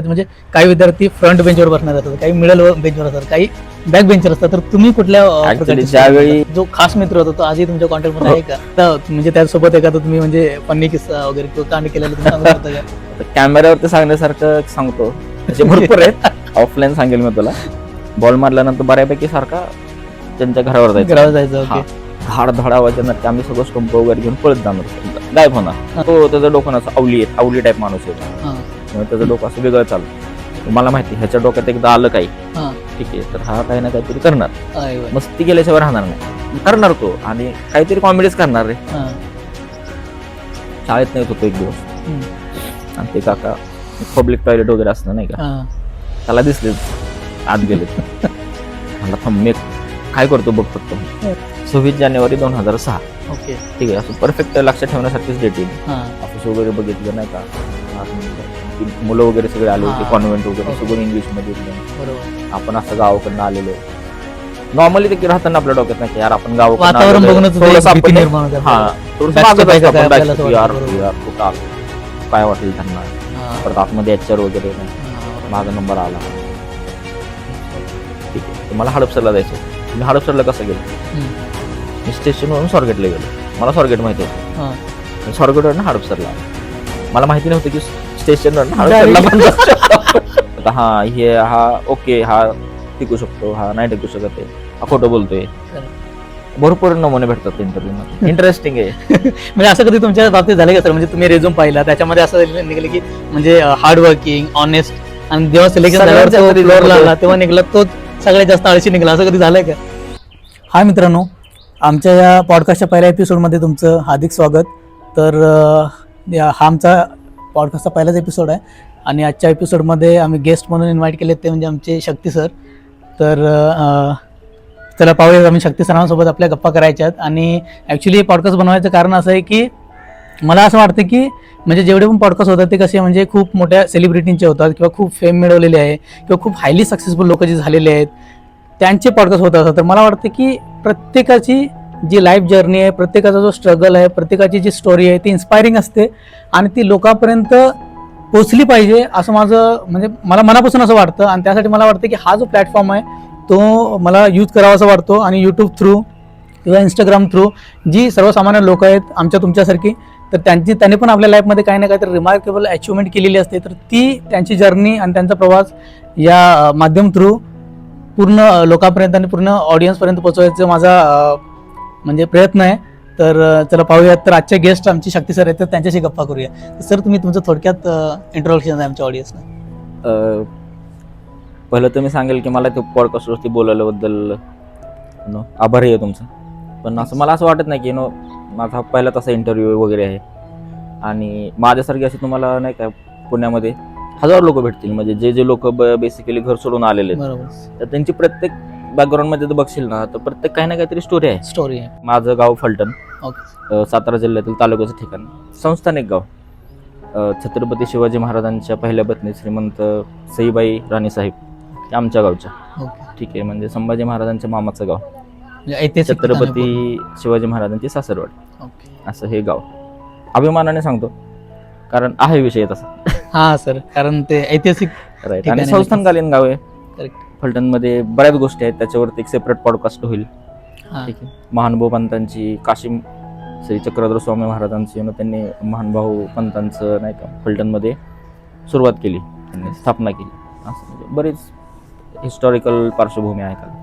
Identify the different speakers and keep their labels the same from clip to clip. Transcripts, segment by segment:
Speaker 1: म्हणजे काही विद्यार्थी फ्रंट बेंचवर बसणार असतात, काही मिडल बेंचवर असतात, काही बॅक बेंचवर असतात. तर तुम्ही कुठल्या
Speaker 2: Actually ज्यावेळी
Speaker 1: जो खास मित्र होता तो आजही तुमच्या कॉन्टॅक्ट मध्ये आहे का? तर म्हणजे त्यासोबत एखादा तुम्ही म्हणजे फन्नी किस्सा वगैरे किंवा कांड केलेला तुम्ही सांगू शकता का?
Speaker 2: कॅमेऱ्यावरती सांगण्यासारखं सांगतो, असे भरपूर आहेत. ऑफलाईन सांगेल मी तुला. बॉल मारल्यानंतर बऱ्यापैकी सारखा त्यांच्या घरावर जायचं.
Speaker 1: घरावर जायचं. ओके.
Speaker 2: धाड धाड आवाज येणार की आम्ही सगळं स्टंप वगैरे घेऊन पळत जाणार, गायब होणार. तो त्याचं डोकं असं आवली टाईप माणूस आहे.
Speaker 1: हा.
Speaker 2: त्याचं डोकं असं वेगळं चालतं. मला माहिती ह्याच्या डोक्यात एकदा आलं काही,
Speaker 1: हा.
Speaker 2: ठीक आहे, तर हा काही ना काहीतरी करणार.
Speaker 1: आहे बरं.
Speaker 2: मस्ती केल्याशिवाय राहणार नाही, करणार तो आणि काहीतरी कॉमेडीच करणार रे.
Speaker 1: हा.
Speaker 2: शाळेत नाही होतो एक दिवस
Speaker 1: हम्म.
Speaker 2: आणि ते काका पब्लिक टॉयलेट वगैरे असतं नाही का,
Speaker 1: हा.
Speaker 2: त्याला दिसले आत गेले. मला थांब मी काय करतो बघ फक्त. 26 जानेवारी 2006.
Speaker 1: ओके.
Speaker 2: ठीक आहे, असं परफेक्ट लक्षात ठेवण्यासारखीच डेट येईल.
Speaker 1: हा.
Speaker 2: ऑफिस वगैरे बघितलं नाही का, मुलं वगैरे सगळे आले होते,
Speaker 1: हा.
Speaker 2: कॉन्व्हेंट वगैरे
Speaker 1: ओके.
Speaker 2: सगळं इंग्लिश मध्ये.
Speaker 1: बरोबर.
Speaker 2: आपण असं गावाकडनं आलेलो. नॉर्मली ते राहताना आपल्या डोक्यात नाही की यार आपण गावाकडनं
Speaker 1: वातावरण
Speaker 2: आलेलो.
Speaker 1: बघूनच
Speaker 2: थोडंसं
Speaker 1: भीती
Speaker 2: आपण
Speaker 1: निर्माण होते
Speaker 2: हा
Speaker 1: आपल्याला.
Speaker 2: थोडंसं
Speaker 1: Backstep
Speaker 2: मागत
Speaker 1: आहे
Speaker 2: असतो
Speaker 1: का काय
Speaker 2: आपण,
Speaker 1: आपल्याला
Speaker 2: backstep,
Speaker 1: असं
Speaker 2: यार
Speaker 1: वाटतं.
Speaker 2: यार कुठं आलो, काय वाटेल त्यांना.
Speaker 1: हा.
Speaker 2: परत आतमध्ये एचआर वगैरे नाही,
Speaker 1: हा.
Speaker 2: माझा नंबर आला. ठीक आहे, तर मला हडपसरला जायचं. मी हडपसरला कसं गेलो,
Speaker 1: हम्म.
Speaker 2: मी स्टेशनवरून स्वारगेटला गेलो. मला स्वारगेट माहिती होतं.
Speaker 1: हा.
Speaker 2: स्वारगेटवरून हडपसरला आलो. मला माहिती नव्हतं की स्टेशनवरून हडपसरला पण जाऊ शकतो. हा हे हा ओके, हा टिकू शकतो, हा नाही टिकू शकत आहे, हा खोटं बोलतोय. भरपूर नमुने भेटतात इंटरव्ह्यू मध्ये. इंटरेस्टिंग आहे.
Speaker 1: म्हणजे असं कधी तुमच्या बाबतीत झालं का सर, म्हणजे तुम्ही रेझ्यूम पाहिला त्याच्यामध्ये असं निघलं की म्हणजे हार्ड वर्किंग, ऑनेस्ट, आणि जेव्हा सिलेक्शन झाल्यावर
Speaker 2: सगळ्यांच्या
Speaker 1: तो
Speaker 2: तरी
Speaker 1: फ्लोअरला
Speaker 2: लोकं-
Speaker 1: आला तेव्हा निघला तो सगळ्यात जास्त आळशी निघाला, असं कधी झालंय का? हा मित्रांनो, आमच्या या पॉडकास्टच्या पहिल्या एपिसोडमध्ये तुमचं हार्दिक स्वागत. तर हा आमचा पॉडकास्टचा पहिलाच एपिसोड आहे आणि आजच्या एपिसोडमध्ये आम्ही गेस्ट म्हणून इन्व्हाइट केले ते म्हणजे आमचे शक्ती सर. तर चला पाहूया, आम्ही शक्ती सरांसोबत आपल्या गप्पा करायच्या आहेत. आणि ॲक्च्युली पॉडकास्ट बनवायचं कारण असं आहे की मला असं वाटतं की म्हणजे जेवढे पण पॉडकास्ट होतात ते कसे म्हणजे खूप मोठ्या सेलिब्रिटींचे होतात किंवा खूप फेम मिळवलेले आहे किंवा खूप हायली सक्सेसफुल लोक जे झालेले आहेत त्यांचे पॉडकास्ट होत असतात. तर मला वाटतं की प्रत्येकाची जी लाईफ जर्नी आहे, प्रत्येकाचा जो स्ट्रगल आहे, प्रत्येकाची जी स्टोरी आहे ती इन्स्पायरिंग असते आणि ती लोकांपर्यंत पोचली पाहिजे असं माझं म्हणजे मला मनापासून असं वाटतं. आणि त्यासाठी मला वाटतं की हा जो प्लॅटफॉर्म आहे तो मला यूज करावा असं वाटतो. आणि यूट्यूब थ्रू किंवा इंस्टाग्राम थ्रू जी सर्वसामान्य लोक आहेत आमच्या तुमच्यासारखी, तर त्यांनी पण आपल्या लाईफमध्ये काही ना काहीतरी रिमार्केबल अचिव्हमेंट केलेली असते, तर ती त्यांची जर्नी आणि त्यांचा प्रवास या माध्यम थ्रू पूर्ण लोकांपर्यंत आणि पूर्ण ऑडियन्सपर्यंत पोहोचवायचं माझा म्हणजे प्रयत्न आहे. तर चला पाहूयात. तर आजचे गेस्ट आमची शक्ती सर आहेत, तर त्यांच्याशी गप्पा करूया. सर तुम्ही तुमचं थोडक्यात इंट्रोडक्शन आहे आमच्या ऑडियन्सला.
Speaker 2: पहिलं तर मी सांगेल की मला ते पॉडकास्टवरती बोलायल्याबद्दल आभारी आहे तुमचं. पण असं मला असं वाटत नाही की माझा पहिला तसा इंटरव्ह्यू वगैरे आहे आणि माझ्यासारखे असे तुम्हाला नाही का पुण्यामध्ये हजारो लोक भेटतील. म्हणजे जे लोक बेसिकली घर सोडून आलेले आहेत,
Speaker 1: बरोबर.
Speaker 2: तर त्यांची प्रत्येक बॅकग्राऊंडमध्ये जर बघशील ना तर प्रत्येक काही ना काहीतरी स्टोरी आहे.
Speaker 1: स्टोरी आहे.
Speaker 2: माझं गाव फलटण,
Speaker 1: ओके.
Speaker 2: सातारा जिल्ह्यातील तालुक्याचं ठिकाण, संस्थानिक गाव. छत्रपती शिवाजी महाराजांच्या पहिल्या पत्नी श्रीमंत सईबाई राणीसाहेब आमच्या गावच्या.
Speaker 1: ओके.
Speaker 2: ठीक आहे, म्हणजे संभाजी महाराजांच्या मामाचं गाव,
Speaker 1: म्हणजे ऐतिहासिक
Speaker 2: छत्रपती शिवाजी महाराजांची सासरवाड,
Speaker 1: ओके.
Speaker 2: असं हे गाव. अभिमानाने सांगतो कारण आहे विषय तसा.
Speaker 1: हा सर, कारण ते ऐतिहासिक
Speaker 2: राईट.
Speaker 1: ठिकाणी
Speaker 2: आणि संस्थानकालीन गाव आहे.
Speaker 1: करेक्ट.
Speaker 2: फलटणमध्ये बऱ्याच गोष्टी आहेत, त्याच्यावरती एक सेपरेट पॉडकास्ट होईल.
Speaker 1: हा.
Speaker 2: ठीक आहे. महानुभाव पंतांची, काशीम श्री चक्रधर स्वामी महाराजांची त्यांनी महानुभाव पंतांचं नाही का फलटणमध्ये सुरुवात केली, त्यांनी स्थापना केली. असं म्हणजे बरीच हिस्टॉरिकल पार्श्वभूमी आहे त्याला.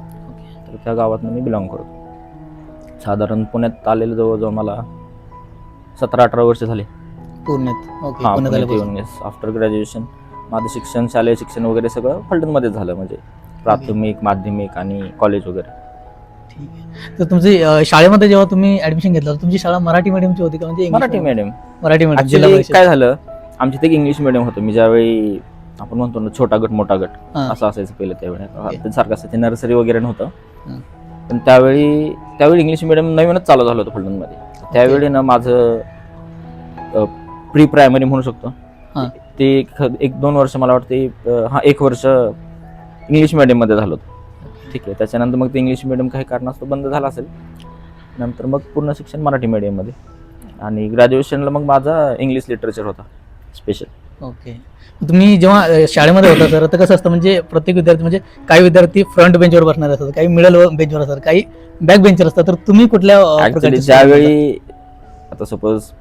Speaker 2: तर त्या गावातून मी बिलॉंग करतो. साधारण पुण्यात आलेलं जवळजवळ मला 17-18 वर्ष झाले.
Speaker 1: पुण्यात. ओके.
Speaker 2: हां,
Speaker 1: पुण्यात
Speaker 2: पुण्यात
Speaker 1: आल्यापासून.
Speaker 2: येऊन आफ्टर ग्रॅज्युएशन माझं शिक्षण, शालेय शिक्षण वगैरे सगळं फलटणमध्येच झालं. म्हणजे प्राथमिक, माध्यमिक आणि कॉलेज वगैरे.
Speaker 1: ठीक आहे. तर तुमची शाळेमध्ये जेव्हा तुम्ही ऍडमिशन घेतलं तुमची शाळा मराठी मीडियमची होती का म्हणजे English
Speaker 2: Marathi medium.
Speaker 1: Marathi medium जिल्हा
Speaker 2: ऍक्च्युली
Speaker 1: परिषद?
Speaker 2: काय झालं, आमच्या इथे इंग्लिश मीडियम होतं. मी ज्यावेळी आपण म्हणतो ना छोटा गट मोठा गट
Speaker 1: हां.
Speaker 2: असं असायचं पहिलं त्यावेळी.
Speaker 1: Okay.
Speaker 2: सारखं असं ते नर्सरी वगैरे नव्हतं.
Speaker 1: हां.
Speaker 2: पण त्यावेळी इंग्लिश मीडियम नवीनच चालू झालं होतं फलटणमध्ये. त्यावेळी ना माझं प्री प्रायमरी म्हणू शकतो
Speaker 1: हां.
Speaker 2: ते 1-2 वर्ष मला वाटते, 1 वर्ष इंग्लिश मीडियममध्ये झालं होतं. ठीक आहे. त्याच्यानंतर मग ते इंग्लिश मीडियम काही कारणास्तव बंद झालं असेल. नंतर मग पूर्ण शिक्षण मराठी मीडियममध्ये आणि ग्रॅज्युएशनला मग माझा इंग्लिश लिटरेचर होता स्पेशल.
Speaker 1: ओके. तुम्ही जेव्हा शाळेमध्ये होता सर तर कसं असतं म्हणजे प्रत्येक विद्यार्थी म्हणजे काही विद्यार्थी फ्रंट बेंचवर बसणार असतात, काही मिडल बेंचवर असतात, काही बॅक बेंचवर असतात. तर तुम्ही कुठल्या
Speaker 2: ऍक्च्युली
Speaker 1: प्रकारचे
Speaker 2: ज्यावेळी आता सपोज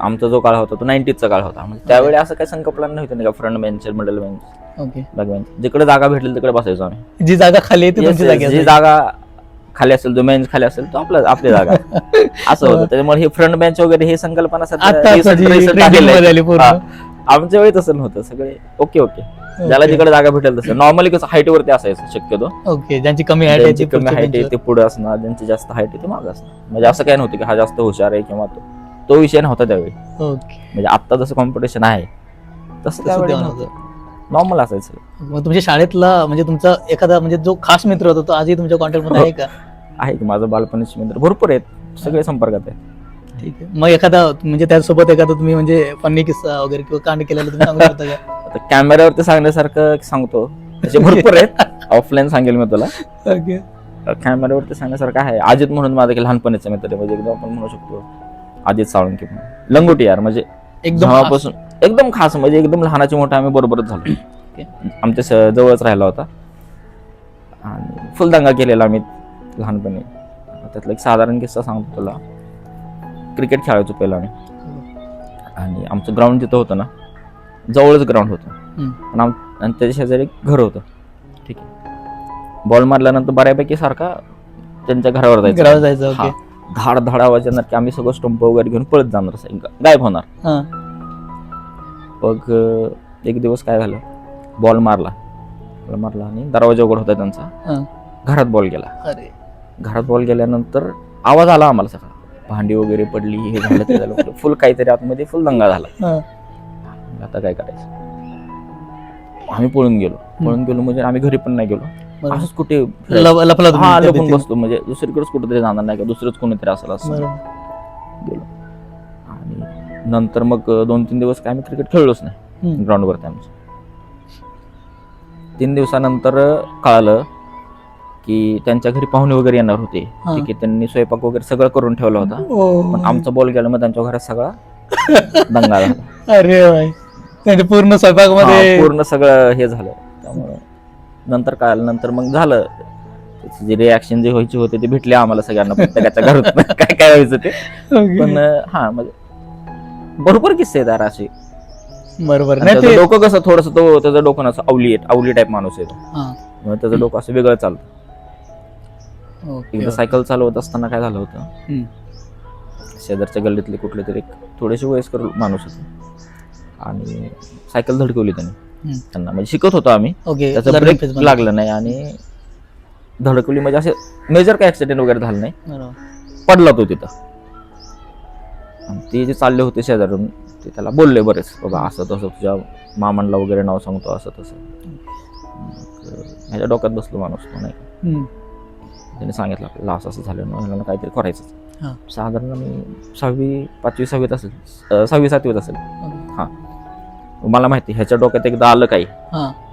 Speaker 2: आमचा जो काळ होता तो 90चा काळ होता, म्हणजे त्यावेळी असं काही संकल्पना नव्हती ना का front bench, middle bench,
Speaker 1: okay.
Speaker 2: Back bench, जिकडे जागा भेटली तिकडे बसायचो आम्ही.
Speaker 1: जी जागा खाली आहे ती तुमची जागा
Speaker 2: जी जागा खाली असेल, जो बेंच खाली असेल तो आपली जागा असं होतं. त्याच्यामुळे हे फ्रंट बेंच वगैरे हे संकल्पना सध्या recent आलेली आहे. हा. आमच्या वेळी तसं नव्हतं, सगळे ओके ज्याला जिकडे जागा भेटेल तसं. नॉर्मली कसं हाईट वरती असायचं शक्यतो.
Speaker 1: ओके. ज्यांची कमी हाईट
Speaker 2: ज्यांची कमी हाईट आहे ते पुढे असणार, ज्यांची जास्त हाईट आहे ते मागे असणार. म्हणजे असं काय नव्हतं की हा जास्त हुशार आहे किंवा तो विषय नव्हता त्यावेळी.
Speaker 1: ओके.
Speaker 2: म्हणजे आता जसं कॉम्पिटिशन आहे तसं त्यावेळी नॉर्मल असायचं.
Speaker 1: मग तुमच्या शाळेतला म्हणजे तुमचा एखादा म्हणजे जो खास मित्र होता तो आजही तुमच्या कॉन्टॅक्ट मध्ये आहे का?
Speaker 2: आहे की माझं बालपणीचे मित्र भरपूर आहेत, सगळे संपर्कात आहेत.
Speaker 1: ठीक आहे. मग एखादा म्हणजे त्यासोबत एखादा तुम्ही म्हणजे फनी किस्सा वगैरे किंवा कांड केलेला तुम्ही सांगू शकता का?
Speaker 2: आता कॅमेऱ्यावरती सांगण्यासारखं सांगतो, तसे भरपूर आहेत. ऑफलाईन सांगेल मी तुला.
Speaker 1: ओके.
Speaker 2: कॅमेऱ्यावरती सांगण्यासारखं आहे. अजित म्हणून माझा लहानपणीचा मित्र आहे, म्हणजे एकदम आपण म्हणू शकतो अजित साळुंके म्हणून. लंगोटी यार, म्हणजे
Speaker 1: एकदम
Speaker 2: जेव्हापासून एकदम खास, म्हणजे एकदम लहानाचे मोठे आम्ही बरोबरच झालो. आमच्या जवळच राहिला होता आणि फुल दंगा केलेला आम्ही लहानपणी. त्यातला एक साधारण किस्सा सांगतो तुला. क्रिकेट खेळायचो पहिला आम्ही, आणि आमचं ग्राउंड जिथं होतं ना, जवळच ग्राउंड होतं, पण आणि त्याच्या शेजारी घर होतं. ठीक आहे. बॉल मारल्यानंतर बऱ्यापैकी सारखा त्यांच्या घरावर जायचं.
Speaker 1: ओके.
Speaker 2: धाड आवाज येणार की आम्ही सगळं स्टंप वगैरे घेऊन पळत जाणार, गायब होणार. मग एक दिवस काय झालं, बॉल मारला आणि दरवाजा उघड होता त्यांचा, घरात बॉल गेला.
Speaker 1: अरे.
Speaker 2: घरात बॉल गेल्यानंतर आवाज आला आम्हाला सगळा, भांडी वगैरे पडली, हे झालं ते झालं, फुल काहीतरी आतमध्ये फुल दंगा झाला. आता काय करायचं, आम्ही पळून गेलो म्हणजे आम्ही घरी पण नाही गेलो, असंच कुठे लपून बसतो, म्हणजे दुसरीकडेच कुठेतरी जाणार नाही का, दुसरंच कोणीतरी असेल असं गेलो. आणि नंतर मग 2-3 दिवस काय आम्ही क्रिकेट खेळलोच नाही ग्राउंडवरती आमचं. 3 दिवसानंतर कळालं की त्यांच्या घरी पाहुणे वगैरे येणार होते. ठीक आहे. त्यांनी स्वयंपाक वगैरे सगळं करून ठेवला होता, पण आमचा बॉल गेला, मग त्यांच्या घरात सगळा दंगा झाला.
Speaker 1: अरे भाई, त्यांच्या पूर्ण स्वयंपाकमध्ये
Speaker 2: पूर्ण सगळं हे झालं. त्यामुळे नंतर कळालं, नंतर मग झालं जे रिॲक्शन जे व्हायचे होते ते भेटले आम्हाला सगळ्यांना, प्रत्येकाच्या घरात काय व्हायचं ते. पण हा, म्हणजे भरपूर किस्से आहेत असे.
Speaker 1: बरोबर.
Speaker 2: त्याचं डोकं कसं थोडस, त्याचं डोकं असं आवली टाईप माणूस आहे तो, त्याचं डोकं असं वेगळं चालतं. एकदा सायकल चालवत असताना काय झालं होतं, शेजारच्या गल्लीतले कुठले तरी एक थोडेसे वयस्कर माणूस होते आणि सायकल धडकवली त्यांना, म्हणजे शिकत होतो आम्ही, त्याचा ब्रेक लागलं नाही आणि धडकवली. म्हणजे असे मेजर काय ऍक्सिडेंट वगैरे झालं नाही, पडला तो तिथं. आणि ते जे चालले होते शेजारून ते त्याला बोलले बरेच, बाबा असं तसं तुझ्या मामांना वगैरे नाव सांगतो असं तसं. ह्याच्या डोक्यात बसलो माणूस तो, नाही. त्याने सांगितलं आपल्याला असं झालं ना, ह्याला काहीतरी करायचं. साधारण मी 6वी 5वी 6वीत असेल, 6वी 7वीत असेल. हा, मला माहिती ह्याच्या डोक्यात एकदा आलं काही,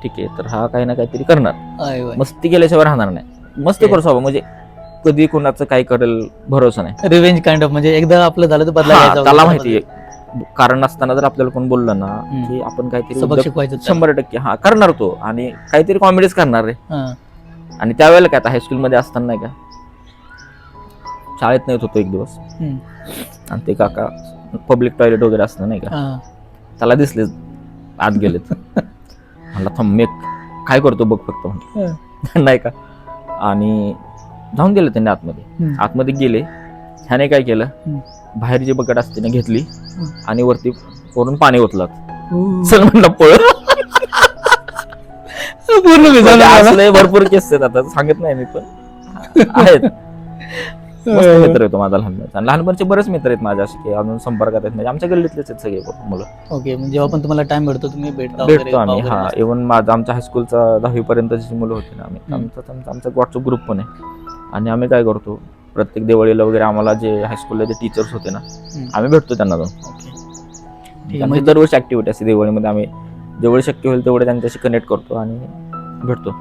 Speaker 2: ठीक आहे, तर हा काही ना काहीतरी करणार. मस्ती केल्याशिवाय राहणार नाही, मस्ती करू स्वभाव, म्हणजे कधी कोणाचं काय करेल भरोसा नाही.
Speaker 1: रिव्हेंज काइंड ऑफ, म्हणजे एकदा आपलं झालं तर बदलायचं.
Speaker 2: त्याला माहिती आहे कारण असताना जर आपल्याला कोण बोललं ना की आपण काहीतरी 100% हा करणार तो, आणि काहीतरी कॉमेडीच करणार रे. आणि त्यावेळेला काय, आता हायस्कूलमध्ये असताना नाही का, शाळेत नाही होतो एक दिवस, आणि ते काका पब्लिक टॉयलेट वगैरे असतं नाही का, त्याला दिसले आत गेलेत. म्हणला थांब मी काय करतो बघ फक्त, म्हणलं नाही का. आणि जाऊन गेले त्यांनी आतमध्ये गेले. ह्याने काय केलं, बाहेर जी बकेट असते ना घेतली आणि वरती वरून पाणी ओतलं. चल म्हणलं पळ. पूर्ण भरपूर केस आहेत, आता सांगत नाही मी, पण आहेत. मस्त मित्र आहे तो माझा लहानपणीचा, आणि लहानपणीचे बरेच मित्र आहेत माझ्या असे अजून संपर्कात आहेत, म्हणजे आमच्या गल्लीतलेच आहेत सगळे मुलं.
Speaker 1: ओके. म्हणजे जेव्हा पण तुम्हाला टाइम भेटतो तुम्ही
Speaker 2: भेटतो आम्ही. हा, इव्हन माझा आमच्या हायस्कूलचा 10वी पर्यंतची मुलं होती ना, आम्ही आमचा व्हॉट्सअप ग्रुप पण आहे. आणि आम्ही काय करतो, प्रत्येक दिवाळीला वगैरे आम्हाला जे हायस्कूलला जे टीचर्स होते ना, आम्ही भेटतो त्यांना जाऊन. दरवर्षी ऍक्टिव्हिटी असते दिवाळीमध्ये, आम्ही जेवढे शक्य होईल तेवढे त्यांच्याशी कनेक्ट करतो आणि भेटतो.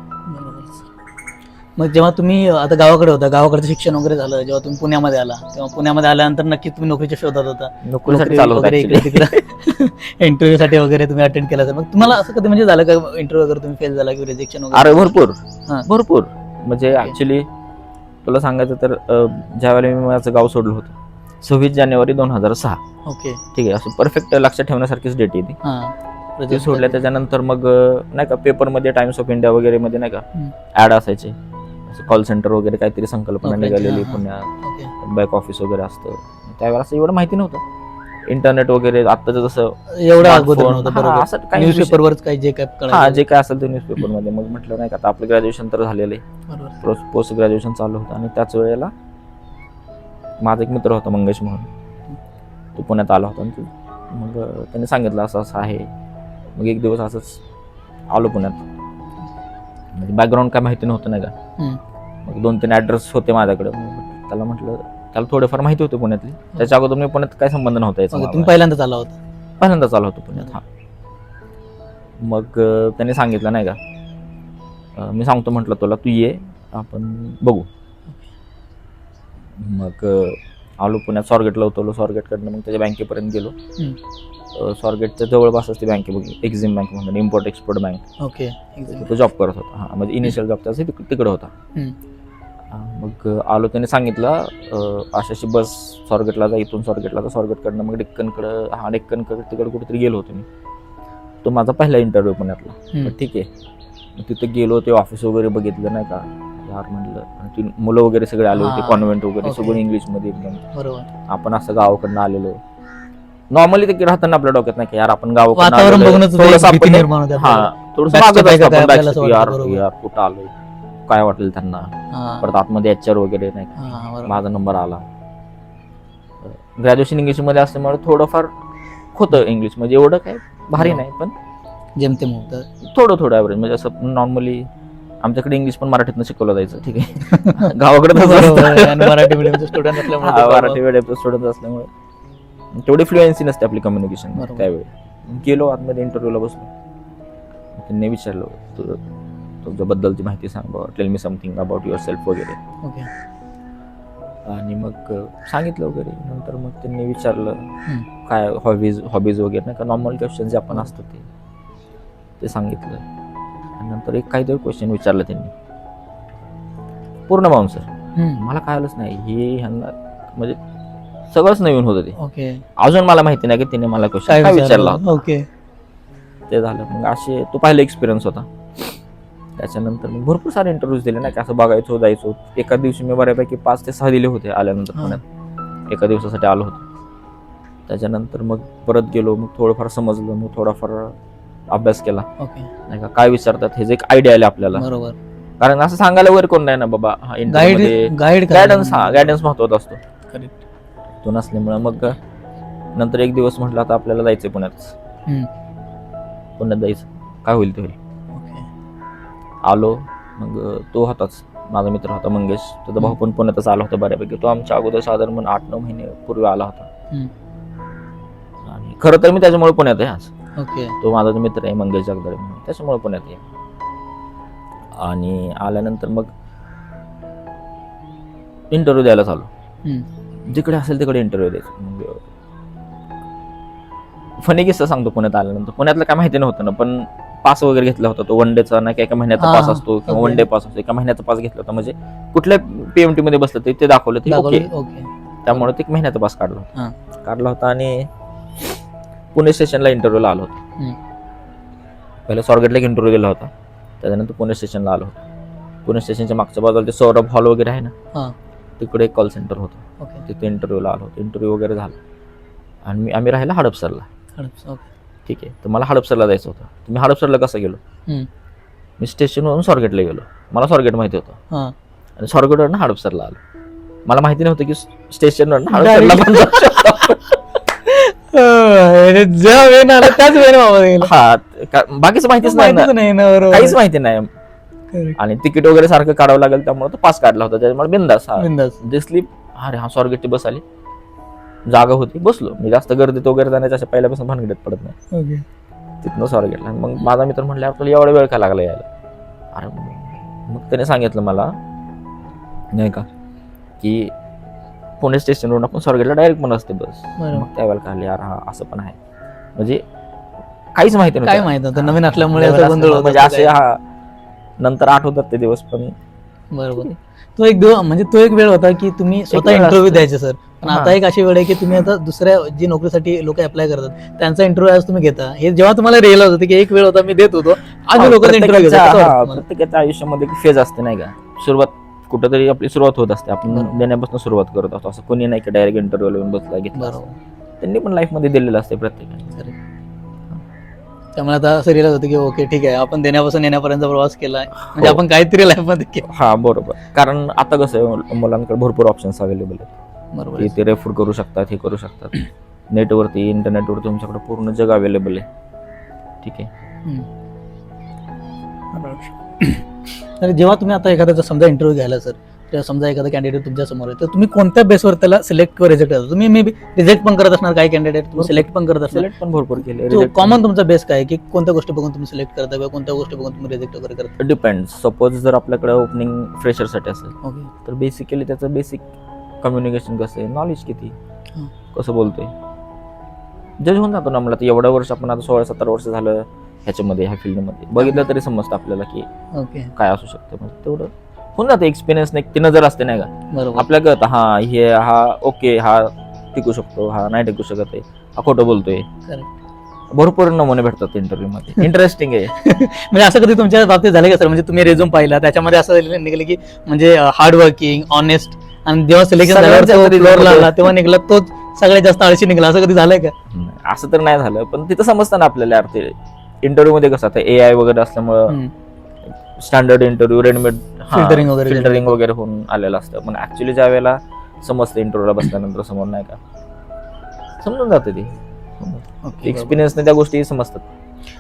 Speaker 1: मग जेव्हा तुम्ही आता गावाकडे होता, गावाकडचं शिक्षण वगैरे झालं, जेव्हा तुम्ही पुण्यामध्ये आला तेव्हा पुण्यामध्ये आल्यानंतर नक्की तुम्ही नोकरीच्या शोधात होता,
Speaker 2: नोकरीसाठी चालू होतं
Speaker 1: वगैरे इकडे तिकडे इंटरव्ह्यू साठी वगैरे तुम्ही अटेंड केला असेल. मग तुम्हाला असं कधी म्हणजे झालं का इंटरव्ह्यू वगैरे तुम्ही फेल झाला किंवा रिजेक्शन वगैरे?
Speaker 2: अरे भरपूर
Speaker 1: हा.
Speaker 2: भरपूर म्हणजे ऍक्च्युली तुला सांगायचं तर ज्यावेळेला मी माझं गाव सोडलं होतं 26 जानेवारी 2006.
Speaker 1: ओके.
Speaker 2: ठीक आहे, असं परफेक्ट लक्षात ठेवण्यासारखीच डेट आहे ती.
Speaker 1: हा.
Speaker 2: ते सोडल्या त्याच्यानंतर मग नाही का पेपरमध्ये टाइम्स ऑफ इंडिया वगैरे मध्ये नाही का ऍड असायचे, असं कॉल सेंटर वगैरे काहीतरी संकल्पना
Speaker 1: Okay.
Speaker 2: निघालेली
Speaker 1: हा.
Speaker 2: पुण्यात,
Speaker 1: ओके.
Speaker 2: बॅक ऑफिस वगैरे असतं. त्यावेळेला असं एवढं माहिती नव्हतं. इंटरनेट वगैरे आत्ताचं जसं
Speaker 1: एवडा अगोदर
Speaker 2: smartphone,
Speaker 1: नव्हतं,
Speaker 2: हा,
Speaker 1: बरोबर.
Speaker 2: असं काही
Speaker 1: न्यूजपेपरवरच काही जे काय
Speaker 2: हा
Speaker 1: कळायचं.
Speaker 2: जे काय असेल ते न्यूजपेपर मध्ये. मग म्हटलं नाही का आता आपलं ग्रॅज्युएशन तर झालेलं आहे,
Speaker 1: बरोबर.
Speaker 2: पोस्ट ग्रॅज्युएशन चालू होतं. आणि त्याच वेळेला माझा एक मित्र होता मंगेश म्हणून, तो पुण्यात आला होता. आणि मग त्याने सांगितलं असं असं आहे. मग एक दिवस असंच आलो पुण्यात, म्हणजे बॅकग्राऊंड काय माहिती नव्हतं नाही का.
Speaker 1: हम्म.
Speaker 2: मग 2-3 ॲड्रेस होते माझ्याकडे. मग त्याला म्हटलं, त्याला थोडेफार माहिती होते पुण्यातली. त्याच्या अगोदर मी पुण्यात काय संबंध नव्हता याचा.
Speaker 1: ओके, तुम्ही पहिल्यांदाच आला होता?
Speaker 2: पहिल्यांदाच आलो होतो पुण्यात. हा. मग त्याने सांगितलं नाही का, मी सांगतो म्हटलं तुला, तू ये आपण बघू. मग आलो पुण्यात, स्वारगेटला उतरलो. स्वारगेटकडनं मग त्याच्या बँकेपर्यंत गेलो. स्वारगेटच्या जवळपासच ती बँक बघली, एक्झिम बँक म्हणून, इम्पोर्ट एक्सपोर्ट बँक.
Speaker 1: ओके.
Speaker 2: तो जॉब करत होता. हा, म्हणजे इनिशियल जॉब त्याचा तिकडे होता. मग आलो, त्याने सांगितलं अशाशी बस स्वारगेटला जा, इथून स्वारगेटला जा, स्वारगेटकडनं मग डेक्कनकडं, हा डेक्कनकडं तिकडे कुठेतरी गेलो होतो मी. तो माझा पहिला इंटरव्ह्यू पुण्यातला. मग ठीक आहे, मग तिथे गेलो, ते ऑफिस वगैरे बघितलं नाही का, यार म्हटलं. आणि ती मुलं वगैरे सगळे आले होते, कॉन्व्हेंट वगैरे,
Speaker 1: ओके.
Speaker 2: सगळं इंग्लिशमध्ये एकदम.
Speaker 1: बरोबर.
Speaker 2: आपण असं गावाकडनं आलेलो. नॉर्मली ते राहताना आपल्या डोक्यात नाही की यार आपण गावाकडनं
Speaker 1: वातावरण
Speaker 2: आलेलो.
Speaker 1: बघूनच
Speaker 2: थोडंसं
Speaker 1: भीती
Speaker 2: आपण-
Speaker 1: निर्माण होते
Speaker 2: हा,
Speaker 1: आपल्याला.
Speaker 2: थोडंसं
Speaker 1: Backstep
Speaker 2: मागत
Speaker 1: आहे का
Speaker 2: असतो
Speaker 1: काय
Speaker 2: आपण,
Speaker 1: आपल्याला
Speaker 2: backstep,
Speaker 1: असं वाटतं,
Speaker 2: यार
Speaker 1: बरोबर.
Speaker 2: यार कुठं आलोय, काय वाटेल त्यांना.
Speaker 1: हा.
Speaker 2: परत आतमध्ये एचआर वगैरे नाही का.
Speaker 1: हा, बरोबर.
Speaker 2: माझा नंबर आला. ग्रॅज्युएशन इंग्लिशमध्ये असल्यामुळे थोडंफार होतं इंग्लिश, म्हणजे एवढं काय भारी नाही, पण
Speaker 1: जेमतेम होतं.
Speaker 2: थोडं ॲव्हरेज. म्हणजे असं नॉर्मली आमच्याकडे इंग्लिश पण मराठीतनं शिकवलं जायचं. ठीक आहे, गावाकडे
Speaker 1: बरोबर आहे. आणि मराठी मीडियमचे स्टुडंट असल्यामुळे ते
Speaker 2: मराठी मीडियमचे स्टुडंट असल्यामुळे तेवढी फ्लुएन्सी नसते आपली कम्युनिकेशन
Speaker 1: बरोबर.
Speaker 2: त्यावेळी. गेलो आतमध्ये, इंटरव्ह्यूला बसलो. त्यांनी विचारलं, तुझ्याबद्दलची माहिती सांग, tell me something about your self वगैरे.
Speaker 1: ओके.
Speaker 2: आणि मग सांगितलं वगैरे. नंतर मग त्यांनी विचारलं काय हॉबीज वगैरे नाही का, नॉर्मल क्वेश्चन जे आपण असतं ते सांगितलं. आणि नंतर एक काहीतरी क्वेश्चन विचारलं त्यांनी, पूर्ण बाउन्सर. मला कळलंच नाही हे ह्यांना, म्हणजे सगळंच नवीन होतं ते.
Speaker 1: ओके.
Speaker 2: अजून मला माहिती नाही की त्याने मला क्वेश्चन काय विचारला होता.
Speaker 1: ओके.
Speaker 2: ते झालं. मग असे तो पहिला एक्सपिरियन्स होता. त्याच्यानंतर मग भरपूर सारे इंटरव्ह्यूज दिले नाही का, असं बघायचो जायचो. एका दिवशी मी बऱ्यापैकी 5 ते 6 दिले होते आल्यानंतर पुण्यात. एका दिवसासाठी आलो होतो. त्याच्यानंतर मग परत गेलो, मग थोडंफार समजलं, मग थोडाफार अभ्यास केला.
Speaker 1: ओके.
Speaker 2: नाही का, काय विचारतात हे जे एक आयडिया आले आपल्याला.
Speaker 1: बरोबर.
Speaker 2: कारण असं सांगायला वगैरे कोण नाही ना बाबा, गायडन्स महत्वाचा असतो.
Speaker 1: करेक्ट.
Speaker 2: तो नसल्यामुळे मग नंतर एक दिवस म्हटलं आता आपल्याला जायचंय पुण्यात. पुण्यात जायचं, काय होईल ते होईल.
Speaker 1: ओके.
Speaker 2: आलो. मग तो होताच, माझा मित्र होता मंगेश, त्याचा भाऊ पण पुण्यातच आला होता बऱ्यापैकी. तो आमच्या अगोदर साधारण 8-9 महिने पूर्वी आला होता. आणि खरं तर मी त्याच्यामुळे पुण्यात आहे आज.
Speaker 1: ओके.
Speaker 2: तो माझा जो मित्र आहे मंगेश जगदाळे म्हणून, त्याच्यामुळे पुण्यात आहे. आणि आल्यानंतर मग इंटरव्ह्यू द्यायला चालू. जिकडे असेल तिकडे इंटरव्ह्यू द्यायचं. मग फनी किस्सा सांगतो. पुण्यात आल्यानंतर, पुण्यातलं काय माहिती नव्हतं ना, पण पास वगैरे घेतला होता तो वन डेचा, नाही का एका महिन्याचा पास असतो किंवा वन डे पास असतो. एका महिन्याचा पास घेतला होता, म्हणजे कुठल्या पीएमटी मध्ये बसलं ते दाखवलं ते ओके. त्यामुळे ते एक महिन्याचा पास काढला होता. आणि पुणे स्टेशनला इंटरव्ह्यूला आलो होतो. पहिला स्वारगेटला एक इंटरव्ह्यू दिला होता, त्याच्यानंतर पुणे स्टेशनला आलो होतो. पुणे स्टेशनच्या मागच्या बाजूला ते सौरभ हॉल वगैरे आहे ना, तिकडे एक कॉल सेंटर होतं. तिथे इंटरव्ह्यूला आलो होतो. इंटरव्ह्यू वगैरे झाला आणि आम्ही राहिला हडपसरला. ठीक आहे. तर मला हडपसरला जायचं होतं. तर मी हडपसरला कसं गेलो, मी स्टेशनवरून स्वारगेटला गेलो. मला स्वारगेट माहिती होतं आणि स्वारगेटवरून हडपसरला आलो. मला माहिती नव्हतं की स्टेशनवरून हडपसरला पण जाऊ शकतो. बाकीच माहितीच नाही ना, काहीच माहिती नाही. आणि तिकीट वगैरे सारखं काढावं लागेल, त्यामुळे तो पास काढला होता. त्याच्यामुळे बिंदास दिसली. अरे हा स्वारगेटची बस आली, जागा होती, बसलो. मी जास्त गर्दीत वगैरे जाण्याच्या अशा पहिल्यापासून भानगडीत पडत नाही. तिथनं स्वारगेटला. मग माझा मित्र म्हटलं आपल्याला एवढा वेळ काय लागला यायला. अरे मग त्याने सांगितलं मला नाही का, की पुणे स्टेशनवरून आपण स्वारगेटला डायरेक्ट पण असते बस.
Speaker 1: बरोबर.
Speaker 2: मग त्यावेळेला कळले यार हा असं पण आहे, म्हणजे काहीच माहिती नव्हतं.
Speaker 1: काय माहित नव्हतं, नवीन असल्यामुळे
Speaker 2: नवीन
Speaker 1: असा गोंधळ
Speaker 2: असल्यामुळे
Speaker 1: होत
Speaker 2: म्हणजे
Speaker 1: असतो
Speaker 2: असे
Speaker 1: काय.
Speaker 2: हा नंतर आठवतात ते दिवस. पण
Speaker 1: बरोबर. तो एक दिवस म्हणजे तो एक वेळ होता की तुम्ही स्वतः
Speaker 2: वेळ
Speaker 1: इंटरव्ह्यू
Speaker 2: असतो.
Speaker 1: द्यायचे सर, पण
Speaker 2: हा.
Speaker 1: आता एक अशी वेळ आहे की तुम्ही आता दुसऱ्या जी नोकरीसाठी लोक अप्लाय करतात त्यांचा इंटरव्ह्यू आज तुम्ही घेता. हे जेव्हा तुम्हाला रिअलाइज होतं की एक वेळ होता मी देत होतो, आज मी लोकांचा इंटरव्ह्यू घेतो, कसं वाटतं तुम्हाला?
Speaker 2: प्रत्येकाच्या आयुष्यामध्ये फेज असते नाही का, सुरुवात कुठेतरी आपली सुरुवात होत असते, आपण
Speaker 1: बरोबर.
Speaker 2: देण्यापासून सुरुवात करत असतो. असं कोणी नाही की डायरेक्ट इंटरव्ह्यू येऊन बसला घेतला.
Speaker 1: बरोबर.
Speaker 2: त्यांनी पण लाईफमध्ये दिलेलं असते प्रत्येकाने.
Speaker 1: खरं. त्यामुळे आता असं रिअलाइज होतं की ओके ठीक आहे, आपण देण्यापासून येण्यापर्यंत प्रवास केलाय, म्हणजे
Speaker 2: हो.
Speaker 1: आपण काहीतरी लाईफ मध्ये केलं.
Speaker 2: हा बरोबर. कारण आता कसं आहे, मुलांकडे भरपूर ऑप्शन्स अवेलेबल आहेत,
Speaker 1: बरोबर
Speaker 2: की
Speaker 1: आहे.
Speaker 2: ते रेफर करू शकतात, हे करू शकतात. नेटवरती इंटरनेटवरती तुमच्याकडे पूर्ण जग अवेलेबल आहे. ठीक आहे.
Speaker 1: तर जेव्हा तुम्ही आता एखाद्याचा समजा इंटरव्ह्यू घ्यायला सर, तेव्हा समजा एखादा कॅन्डिडेट तुमच्या समोर आहे, तर तुम्ही कोणत्या बेसवर त्याला सिलेक्ट किंवा रिजेक्ट करता? तुम्ही मे बी रिजेक्ट पण करत असणार, काही कॅन्डिडेट तुम्ही सिलेक्ट पण करत असणार.
Speaker 2: सिलेक्ट पण भरपूर केले.
Speaker 1: तो कॉमन तुमचा बेस काय आहे की कोणत्या गोष्टी बघून तुम्ही सिलेक्ट करता किंवा कोणत्या गोष्टी बघून तुम्ही रिजेक्ट वगैरे करता?
Speaker 2: डिपेंड. सपोज जर आपल्याकडे ओपनिंग फ्रेशरसाठी असेल
Speaker 1: ओके.
Speaker 2: तर बेसिकली त्याचं बेसिक कम्युनिकेशन कसं आहे, नॉलेज किती,
Speaker 1: हं.
Speaker 2: कसं बोलतोय, जज होऊन जातो ना. मला तर एवढ्या वर्ष, आपण आता 16-17 वर्ष झालं ह्याच्यामध्ये, ह्या फील्डमध्ये बघितलं तरी समजतं आपल्याला की
Speaker 1: ओके.
Speaker 2: काय असू शकतं. म्हणजे तेवढं होऊन जातं एक्सपिरियन्स, नाही ती नजर असते नाही का,
Speaker 1: बरोबर.
Speaker 2: आपल्या कळतं हा हे हा ओके, हा टिकू शकतो, हा नाही टिकू शकत आहे, हा खोटं बोलतोय.
Speaker 1: Correct.
Speaker 2: भरपूर नमुने भेटतात इंटरव्ह्यू मध्ये. इंटरेस्टिंग आहे.
Speaker 1: म्हणजे असं कधी तुमच्या बाबतीत झालं का सर, म्हणजे तुम्ही रेझ्यूम पाहिला त्याच्यामध्ये असं निघलं की म्हणजे हार्ड वर्किंग, ऑनेस्ट, आणि जेव्हा सिलेक्शन
Speaker 2: सगळ्यांच्या
Speaker 1: झाल्यावर
Speaker 2: तरी
Speaker 1: फ्लोअरला
Speaker 2: resume
Speaker 1: आला तेव्हा निघला तोच सगळ्यात जास्त आळशी निघाला, असं कधी झालंय का?
Speaker 2: असं तर नाही झालं, पण तिथं समजतं ना आपल्याला यार, ते इंटरव्ह्यू मध्ये कसं आता AI वगैरे असल्यामुळं स्टँडर्ड इंटरव्ह्यू रेडीमेड फिल्टरिंग वगैरे होऊन आलेलं असतं. पण ऍक्च्युली ज्या वेळेला समजतं इंटरव्ह्यूला बसल्यानंतर समोर नाही का, समजून जाते ते एक्सपिरियन्सने त्या गोष्टी समजतात.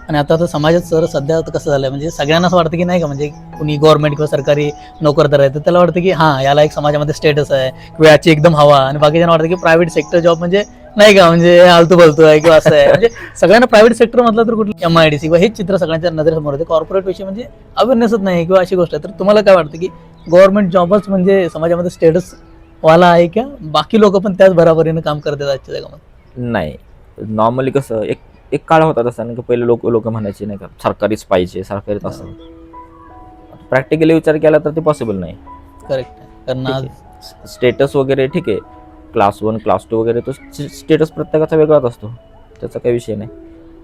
Speaker 1: आणि आता तर समाजात सर सध्या आता कसं झालंय, म्हणजे सगळ्यांना असं वाटतं की नाही का, म्हणजे कुणी गव्हर्नमेंट किंवा सरकारी नोकरदार आहे तर त्याला वाटतं की हा याला एक समाजामध्ये स्टेटस आहे किंवा याची एकदम हवा, आणि बाकीच्यांना वाटतं की प्रायव्हेट सेक्टर जॉब म्हणजे नाही का, म्हणजे आलतू फालतू आहे किंवा असं आहे. म्हणजे सगळ्यांना प्रायव्हेट सेक्टर म्हटलं तर कुठलं MIDC किंवा हेच चित्र सगळ्यांच्या नजरेसमोर होते. कॉर्पोरेट विषयी म्हणजे अवेअरनेसच नाही किंवा अशी गोष्ट आहे. तर तुम्हाला काय वाटतं की गव्हर्नमेंट जॉबच म्हणजे समाजामध्ये स्टेटस वाला आहे का बाकी लोक पण त्याच बराबरीने काम करतात आजच्या जगामध्ये?
Speaker 2: नाही, नॉर्मली कसं एक काळ होता तसा ना, की पहिले लोक म्हणायचे नाही का सरकारीच पाहिजे, सरकारीच असं. प्रॅक्टिकली विचार केला तर ते पॉसिबल नाही.
Speaker 1: करेक्ट. कारण आज
Speaker 2: स्टेटस वगैरे ठीक आहे, क्लास 1 क्लास 2 वगैरे तो स्टेटस प्रत्येकाचा वेगळाच असतो, त्याचा काही विषय नाही.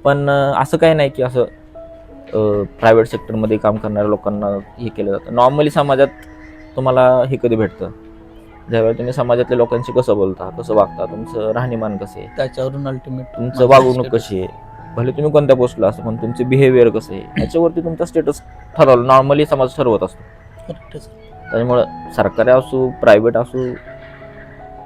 Speaker 2: पण असं काही नाही की असं प्रायव्हेट सेक्टरमध्ये काम करणाऱ्या लोकांना हे केलं जातं. नॉर्मली समाजात तुम्हाला हे कधी भेटतं, ज्यावेळेला तुम्ही समाजातल्या लोकांशी कसं बोलता, कसं वागता, तुमचं राहणीमान कसं आहे,
Speaker 1: त्याच्यावरून अल्टिमेट
Speaker 2: तुमचं वागणूक कशी आहे, भले तुम्ही कोणत्या पोस्टला असो पण तुमचे बिहेवियर कसं आहे, याच्यावरती तुमचा स्टेटस ठरवलं नॉर्मली समाज ठरवत असतो. त्याच्यामुळं सरकारी असो, प्रायव्हेट असो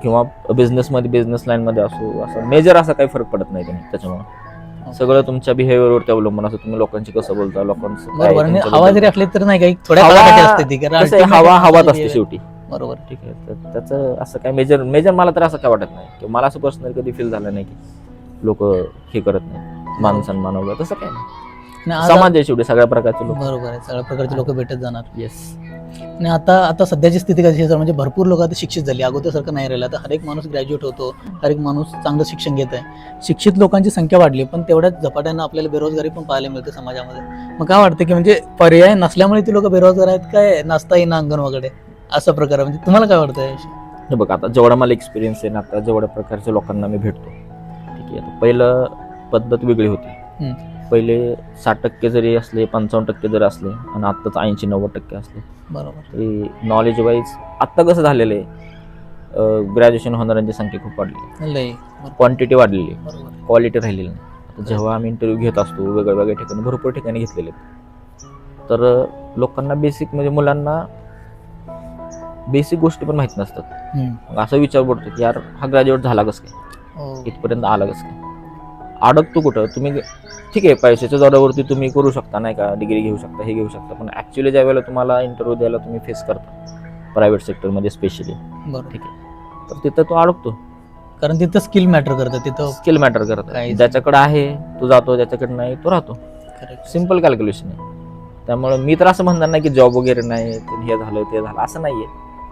Speaker 2: किंवा बिझनेसमध्ये, बिझनेस लाईनमध्ये असो, असं मेजर असा काही फरक पडत नाही त्याच्यामुळे सगळं तुमच्या बिहेवियरवरती अवलंबून असं, तुम्ही लोकांशी कसं बोलता, लोकांचं काय,
Speaker 1: बरोबर. आणि
Speaker 2: तुमचं
Speaker 1: हवा जरी असली तर नाही काही थोड्या काळासाठी असते ती, कारण
Speaker 2: कसं आहे,
Speaker 1: ultimate
Speaker 2: हवाच असते
Speaker 1: behavior.
Speaker 2: शेवटी.
Speaker 1: बरोबर.
Speaker 2: ठीक आहे, तर त्याचं असं काय मेजर मला तर असं काय वाटत नाही, की मला असं पर्सनली कधी फील झालं नाही की लोक हे करत नाही, मान सन्मान वगैरे तसं काय नाही.
Speaker 1: आणि आज
Speaker 2: समाज आहे शेवटी, सगळ्या प्रकारचे लोक.
Speaker 1: बरोबर आहे, सगळ्या प्रकारचे लोक भेटत जाणार.
Speaker 2: येस.
Speaker 1: आणि आता सध्याची स्थिती कशी आहे सर, म्हणजे भरपूर लोक आता शिक्षित झाली, अगोदरसारखं नाही राहिलं. आता हर एक माणूस ग्रॅज्युएट होतो, हर एक माणूस चांगलं शिक्षण घेत आहे, शिक्षित लोकांची संख्या वाढली, पण तेवढ्याच झपाट्यानं आपल्याला बेरोजगारी पण पाहायला मिळते समाजामध्ये. मग काय वाटतं की म्हणजे पर्याय नसल्यामुळे ती लोक बेरोजगार आहेत, काय नसता येईना अंगण वगैरे असा प्रकार, म्हणजे तुम्हाला काय वाटतं?
Speaker 2: हे बघ, आता जेवढा मला एक्सपिरियन्स आहे ना, आता जेवढ्या प्रकारच्या लोकांना मी भेटतो, ठीक आहे, आता पहिलं पद्धत वेगळी होती. पहिले 60% जरी असले, 55% जरी असले, आणि आत्ताच 80-90% असले,
Speaker 1: बरोबर,
Speaker 2: तरी नॉलेज वाईज आत्ता कसं झालेलं आहे, ग्रॅज्युएशन होणाऱ्यांची संख्या खूप वाढली, क्वांटिटी वाढलेली, क्वालिटी राहिलेली नाही. आता जेव्हा आम्ही इंटरव्ह्यू घेत असतो वेगळ्या ठिकाणी, भरपूर ठिकाणी घेतलेले, तर लोकांना बेसिक म्हणजे मुलांना बेसिक गोष्टी पण माहिती नसतात. मग असा विचार पडतो की यार हा ग्रॅज्युएट झाला कसं काय, इथपर्यंत आला कसं काय, अडकतो कुठं. तुम्ही ठीक आहे, पैशाच्या जोरावरती तुम्ही करू शकता नाही का, डिग्री घेऊ शकता, हे घेऊ शकता, पण ऍक्च्युली ज्या वेळेला तुम्हाला इंटरव्ह्यू द्यायला तुम्ही फेस करता प्रायव्हेट सेक्टरमध्ये स्पेशली, ठीक आहे, तर तिथं तो अडकतो.
Speaker 1: कारण तिथं स्किल मॅटर करतं, तिथं
Speaker 2: स्किल मॅटर करतं. ज्याच्याकडे आहे तो जातो, ज्याच्याकडे नाही तो राहतो. सिम्पल कॅल्क्युलेशन आहे. त्यामुळे मी तर असं म्हणणार नाही की जॉब वगैरे नाही, हे झालं ते झालं, असं नाहीये.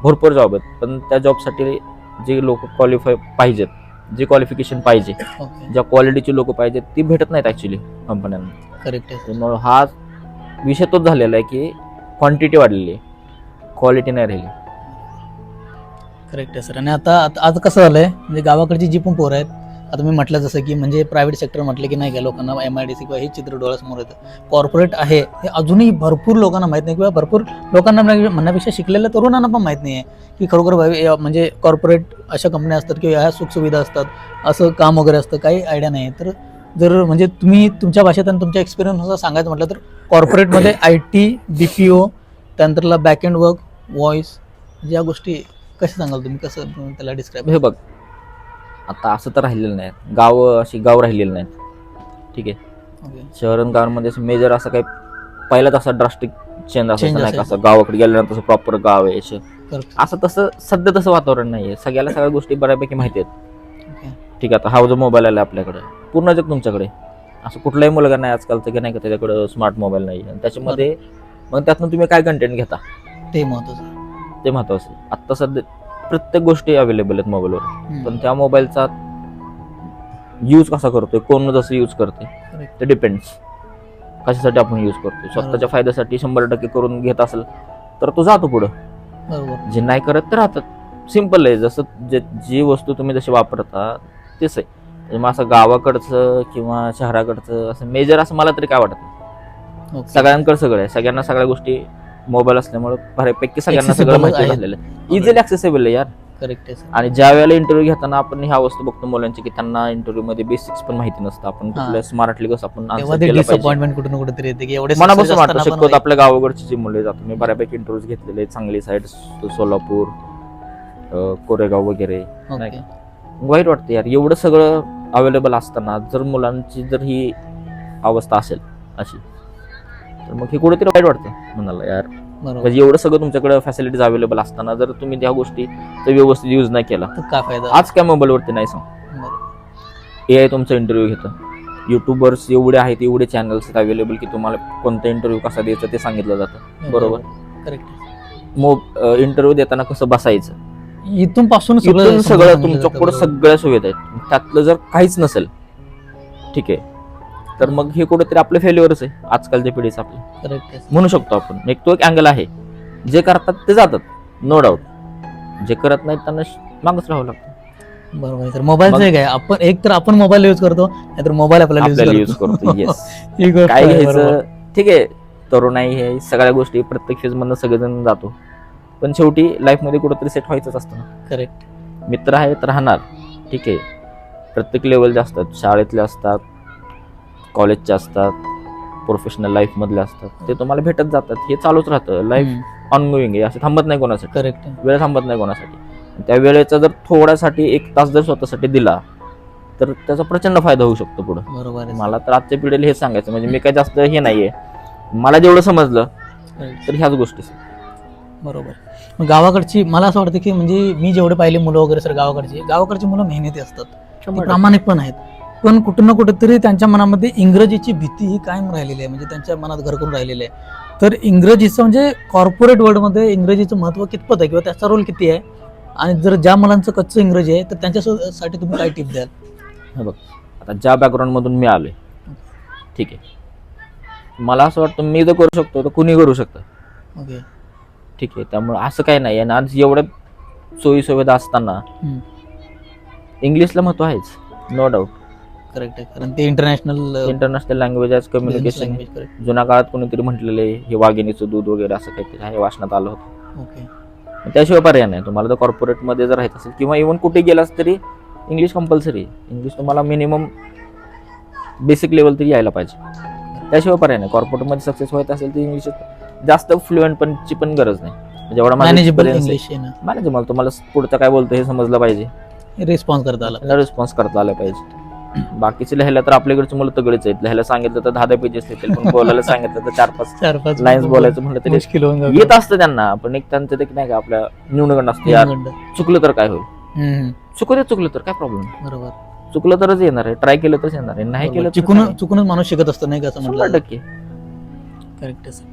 Speaker 2: भरपूर जॉब आहेत, पण त्या जॉबसाठी जे लोक क्वालिफाय पाहिजेत, जे क्वालिफिकेशन पाहिजे,
Speaker 1: ओके
Speaker 2: ज्या क्वालिटीची लोक पाहिजेत ती भेटत नाहीत ऍक्च्युली कंपन्यांना.
Speaker 1: करेक्ट आहे सर.
Speaker 2: त्यामुळे हा विषय तोच झालेला आहे की क्वांटिटी वाढलेली आहे, क्वालिटी नाही राहिली.
Speaker 1: करेक्ट आहे सर. आणि आता कसं झालंय म्हणजे गावाकडची जी पण पोरं आहेत, आता मी म्हटलं जसं की म्हणजे प्रायव्हेट सेक्टर म्हटलं की नाही का लोकांना MIDC किंवा हे चित्र डोळ्यासमोर येतं. कॉर्पोरेट आहे हे अजूनही भरपूर लोकांना माहीत नाही, किंवा भरपूर लोकांना म्हणण्यापेक्षा शिकलेल्या तरुणांना पण माहीत नाही आहे की खरोखर म्हणजे कॉर्पोरेट अशा कंपन्या असतात किंवा ह्या सुखसुविधा असतात, असं काम वगैरे असतं, काही आयडिया नाही. तर जर म्हणजे तुम्ही तुमच्या भाषेत आणि तुमच्या एक्सपिरियन्सनुसार सांगायचं म्हटलं तर कॉर्पोरेटमध्ये IT, BPO, त्यानंतरला बॅकएंड वर्क, व्हॉइस, या गोष्टी कशा सांगाल तुम्ही, कसं तुम्ही त्याला डिस्क्राईब?
Speaker 2: हे बघ, आता असं तर राहिलेलं नाही, गाव राहिलेलं नाहीत. ठीक आहे,
Speaker 1: ओके
Speaker 2: शहर आणि गावांमध्ये असं मेजर असं काही पहिलाच असा ड्रास्टिक चेंज असायचं नाही का,
Speaker 1: असायचं.
Speaker 2: असं गावाकडे गेल्यानंतर तसं प्रॉपर गाव आहे असं.
Speaker 1: करेक्ट.
Speaker 2: असं तसं सध्या तसं वातावरण नाहीये, सगळ्याला सगळ्या गोष्टी बऱ्यापैकी माहिती आहेत.
Speaker 1: ओके
Speaker 2: ठीक आहे, आता हा जो मोबाईल आला आपल्याकडे, पूर्ण जग तुमच्याकडे. असं कुठलाही मुलगा नाही आजकालचं की नाही का त्याच्याकडे स्मार्ट मोबाईल नाही, आणि त्याच्यामध्ये मग त्यातनं तुम्ही काय कंटेंट घेता
Speaker 1: ते महत्वाचं.
Speaker 2: ते महत्वाचं आहे. आत्ता सध्या प्रत्येक गोष्टी अवेलेबल आहेत मोबाईलवर, पण त्या मोबाईलचा यूज कसा करतोय, कोण जसं यूज करते
Speaker 1: करेक्ट.
Speaker 2: ते डिपेंड्स. कशासाठी आपण यूज करतोय, स्वतःच्या फायद्यासाठी 100% करून घेत असेल तर तो जातो पुढं,
Speaker 1: बरोबर.
Speaker 2: जे नाही करत ते राहतात. सिम्पल आहे, जसं जी वस्तू तुम्ही जशी वापरता तेच आहे. म्हणजे मग असं गावाकडचं किंवा शहराकडचं असं मेजर असं मला तरी काय वाटत नाही.
Speaker 1: ओके.
Speaker 2: सगळ्यांकडे सगळं आहे, सगळ्यांना सगळ्या गोष्टी मोबाईल असल्यामुळे बऱ्यापैकी सगळ्यांना सगळं
Speaker 1: Accessible
Speaker 2: माहिती
Speaker 1: आहेत.
Speaker 2: झालेलं आहे, इझिली ऍक्सेसिबल आहे यार.
Speaker 1: करेक्ट आहे सर.
Speaker 2: आणि ज्या वेळेला इंटरव्ह्यू घेताना आपण ह्या वस्तू बघतो मुलांची की त्यांना इंटरव्ह्यू मध्ये बेसिक्स पण माहिती नसतं, आपण कुठल्या स्मार्टली कसं आपण
Speaker 1: तेव्हा
Speaker 2: answer
Speaker 1: ते
Speaker 2: केलं पाहिजे.
Speaker 1: डिसअपॉइंटमेंट कुठे ना कुठेतरी येते की एवढे
Speaker 2: मनापासून
Speaker 1: success
Speaker 2: वाटतं.
Speaker 1: असताना पण
Speaker 2: शक्यतो आपल्या गावाकडची जी मुले जातो, मी बऱ्यापैकी इंटरव्ह्यूज घेतलेले आहेत, सांगली साईड, सोलापूर, कोरेगाव वगैरे, नाही
Speaker 1: ओके.
Speaker 2: का. वाईट वाटतं यार, एवढं सगळं अवेलेबल असताना जर मुलांची जर ही अवस्था असेल अशी, तर मग हे कुठेतरी वाईट वाटतं मनाला यार.
Speaker 1: बरोबर.
Speaker 2: म्हणजे एवढं सगळं तुमच्याकडे फॅसिलिटीज अवेलेबल असताना जर तुम्ही त्या गोष्टीचा व्यवस्थित यूज नाही केला,
Speaker 1: तर काय फायदा?
Speaker 2: आज काय मोबाईलवरती नाही सांग,
Speaker 1: बरोबर.
Speaker 2: AI तुमचा इंटरव्ह्यू घेतं, युट्यूबर्स एवढे आहेत, एवढे चॅनल्स आहेत अवेलेबल की तुम्हाला कोणता इंटरव्ह्यू कसा द्यायचा ते सांगितलं जातं. बरोबर.
Speaker 1: करेक्ट.
Speaker 2: इंटरव्ह्यू देताना कसं बसायचं,
Speaker 1: इथून पासून
Speaker 2: इथून सगळं तुमच्या पुढे सगळ्या सुविधा आहेत. त्यातलं जर काहीच नसेल, ठीक आहे, तर मग हे कुठेतरी आपलं फेल्युअरच आहे आजकालच्या पिढीचं आपलं,
Speaker 1: करेक्ट आहे.
Speaker 2: म्हणू शकतो आपण. एक तो एक अँगल आहे, जे करतात ते जातात नो डाऊट, जे करत नाहीत त्यांना मागच राहावं लागतं.
Speaker 1: बरोबर आहे सर. मोबाईलचं एक आहे, आपण एक तर आपण मोबाईल यूज करतो, नाहीतर मोबाईल आपल्याला
Speaker 2: यूज करतो. येस,
Speaker 1: ही गोष्ट
Speaker 2: काय
Speaker 1: आहे,
Speaker 2: घ्यायचं,
Speaker 1: बरोबर.
Speaker 2: ठीक आहे, तरुणाई हे सगळ्या गोष्टी प्रत्येक फेज मधनं सगळेजण जातो, पण शेवटी लाईफ मध्ये कुठेतरी सेट व्हायचंच असतं ना.
Speaker 1: करेक्ट.
Speaker 2: मित्र आहेत राहणार, ठीक आहे, प्रत्येक लेवलचे असतात, शाळेतले असतात, कॉलेजचे असतात, प्रोफेशनल लाईफ मधले असतात, ते तुम्हाला भेटत जातात. हे चालूच राहतं, लाईफ ऑनगोईंग आहे, असं थांबत नाही कोणासाठी.
Speaker 1: करेक्ट आहे.
Speaker 2: वेळ थांबत नाही कोणासाठी. त्या वेळेचा जर थोड्यासाठी 1 तास जर स्वतःसाठी दिला तर त्याचा प्रचंड फायदा होऊ शकतो पुढे.
Speaker 1: बरोबर आहे.
Speaker 2: मला तर आजच्या पिढीला हेच सांगायचं, म्हणजे मी काय जास्त हे नाहीये, मला जेवढं समजलं तर ह्याच गोष्टी.
Speaker 1: बरोबर. मग गावाकडची मला असं वाटतं की म्हणजे मी जेवढे पाहिले मुलं वगैरे सर गावाकडची मुलं मेहनती असतात, ते प्रामाणिक पण आहेत, पण कुठं ना कुठेतरी त्यांच्या मनामध्ये इंग्रजीची भीती ही कायम राहिलेली आहे, म्हणजे त्यांच्या मनात घर करून राहिलेली आहे. तर इंग्रजीचं म्हणजे कॉर्पोरेट वर्ल्डमध्ये इंग्रजीचं महत्त्व कितपत आहे किंवा त्याचा रोल किती आहे, आणि जर ज्या मुलांचं कच्चं इंग्रजी आहे तर त्यांच्यासाठी तुम्ही काय टिप द्याल?
Speaker 2: हे बघ, आता ज्या बॅकग्राऊंड मधून मी आलोय, ठीक आहे, मला असं वाटतं मी जर करू शकतो तर कुणी करू शकतं.
Speaker 1: ओके.
Speaker 2: ठीक आहे, त्यामुळे असं काही नाही. आणि आज एवढ्या सोयी सुविधा असताना इंग्लिशला महत्व आहेच, नो डाऊट.
Speaker 1: करेक्ट आहे, कारण ते इंटरनॅशनल
Speaker 2: लँग्वेज आज कम्युनिकेशन. जुन्या काळात कोणीतरी म्हटलेलं आहे हे वाघिणीचं दूध वगैरे असं काहीतरी आहे, वाचनात आलं होतं.
Speaker 1: ओके.
Speaker 2: त्याशिवाय पर्याय नाही. तुम्हाला जर कॉर्पोरेटमध्ये जर राहायचं असेल किंवा इव्हन कुठे गेलास तरी इंग्लिश कंपल्सरी आहे. इंग्लिश तुम्हाला मिनिमम बेसिक लेवल तरी यायला पाहिजे, त्याशिवाय पर्याय नाही. कॉर्पोरेटमध्ये सक्सेस व्हायचं असेल तर इंग्लिश जास्त फ्लुएंट पणची पण गरज नाही, जेवढा
Speaker 1: मॅनेजेबल इंग्लिश आहे ना.
Speaker 2: मॅनेजेबल, तुम्हाला पुढचं काय बोलतो हे समजलं पाहिजे,
Speaker 1: रिस्पॉन्स करता
Speaker 2: आला पाहिजे. बाकीचे लिहायला तर आपल्याकडचे मुलं तगडेच आहेत, लिहायला सांगितलं तर 10 पेजेस लिहितील, पण बोलायला सांगितलं तर 4-5 लाईन्स बोलायचं म्हटलं तरी
Speaker 1: मुश्किल होऊन जातं.
Speaker 2: येत असतं त्यांना, पण एक त्यांचं ते नाही का आपल्या न्यूनगंड असतं, यार चुकलं तर काय होईल, चुकलं तर काय प्रॉब्लेम,
Speaker 1: बरोबर.
Speaker 2: चुकलं तरच येणार आहे, ट्राय केलं तरच येणार आहे, नाही केलं
Speaker 1: चुकूनच माणूस शिकत असतो नाही का, असं
Speaker 2: 100%.
Speaker 1: करेक्ट आहे.